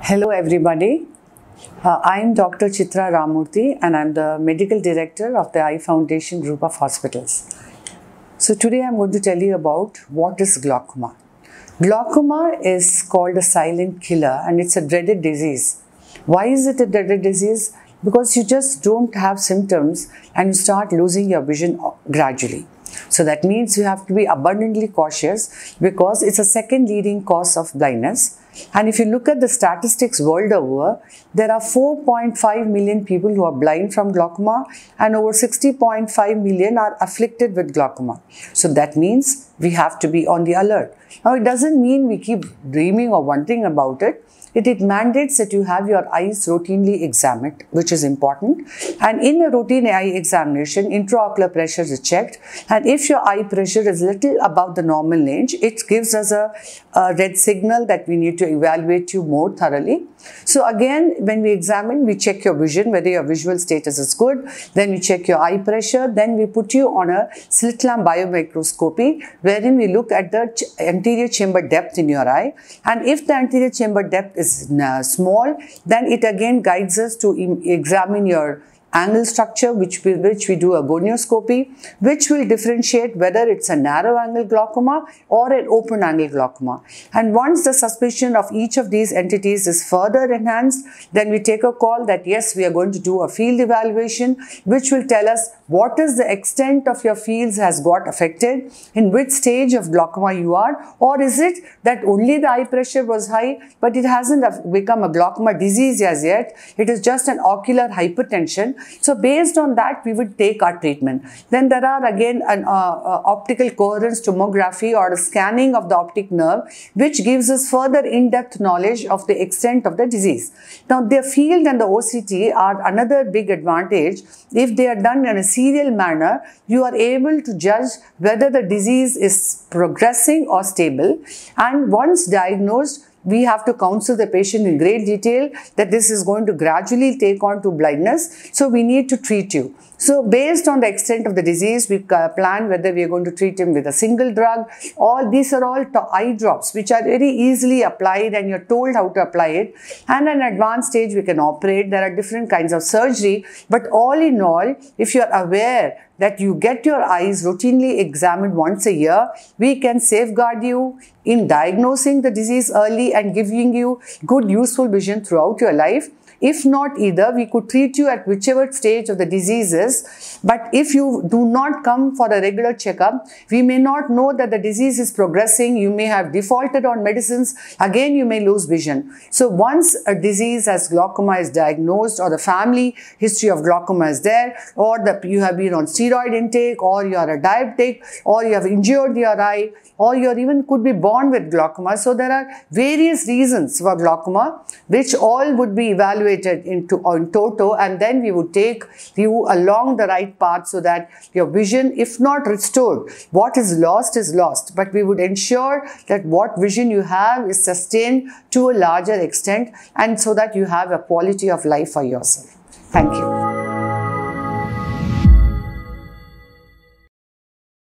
Hello everybody, I am Dr. Chitra Ramamurthy and I am the Medical Director of the Eye Foundation Group of Hospitals. So today I am going to tell you about what is glaucoma. Glaucoma is called a silent killer and it's a dreaded disease. Why is it a dreaded disease? Because you just don't have symptoms and you start losing your vision gradually. So that means you have to be abundantly cautious because it's a second leading cause of blindness. And if you look at the statistics world over, there are 4.5 million people who are blind from glaucoma and over 60.5 million are afflicted with glaucoma. So that means we have to be on the alert. Now it doesn't mean we keep dreaming or wondering about it. It mandates that you have your eyes routinely examined, which is important. And in a routine eye examination, intraocular pressure is checked. And if your eye pressure is little above the normal range, it gives us a red signal that we need to evaluate you more thoroughly. So again, when we examine, we check your vision, whether your visual status is good. Then we check your eye pressure. Then we put you on a slit lamp biomicroscopy, wherein we look at the anterior chamber depth in your eye. And if the anterior chamber depth is small, then it again guides us to examine your angle structure, which we do a gonioscopy, which will differentiate whether it's a narrow angle glaucoma or an open angle glaucoma. And once the suspicion of each of these entities is further enhanced, then we take a call that yes, we are going to do a field evaluation, which will tell us what is the extent of your fields has got affected, in which stage of glaucoma you are, or is it that only the eye pressure was high, but it hasn't become a glaucoma disease as yet, it is just an ocular hypertension. So based on that, we would take our treatment. Then there are again an optical coherence tomography or a scanning of the optic nerve, which gives us further in-depth knowledge of the extent of the disease. Now the field and the OCT are another big advantage. If they are done in a serial manner, you are able to judge whether the disease is progressing or stable. And once diagnosed, we have to counsel the patient in great detail that this is going to gradually take on to blindness. So we need to treat you. So based on the extent of the disease, we plan whether we are going to treat him with a single drug. All these are all eye drops, which are very easily applied and you're told how to apply it. And at an advanced stage, we can operate. There are different kinds of surgery. But all in all, if you're aware that you get your eyes routinely examined once a year, we can safeguard you in diagnosing the disease early and giving you good useful vision throughout your life. If not either, we could treat you at whichever stage of the disease is. But if you do not come for a regular checkup, we may not know that the disease is progressing. You may have defaulted on medicines. Again, you may lose vision. So once a disease as glaucoma is diagnosed, or the family history of glaucoma is there, or you have been on steroid intake, or you are a diabetic, or you have injured your eye, or you even could be born with glaucoma. So there are various reasons for glaucoma, which all would be evaluated in toto, and then we would take you along the right path so that your vision, if not restored, what is lost, but we would ensure that what vision you have is sustained to a larger extent, and so that you have a quality of life for yourself. Thank you.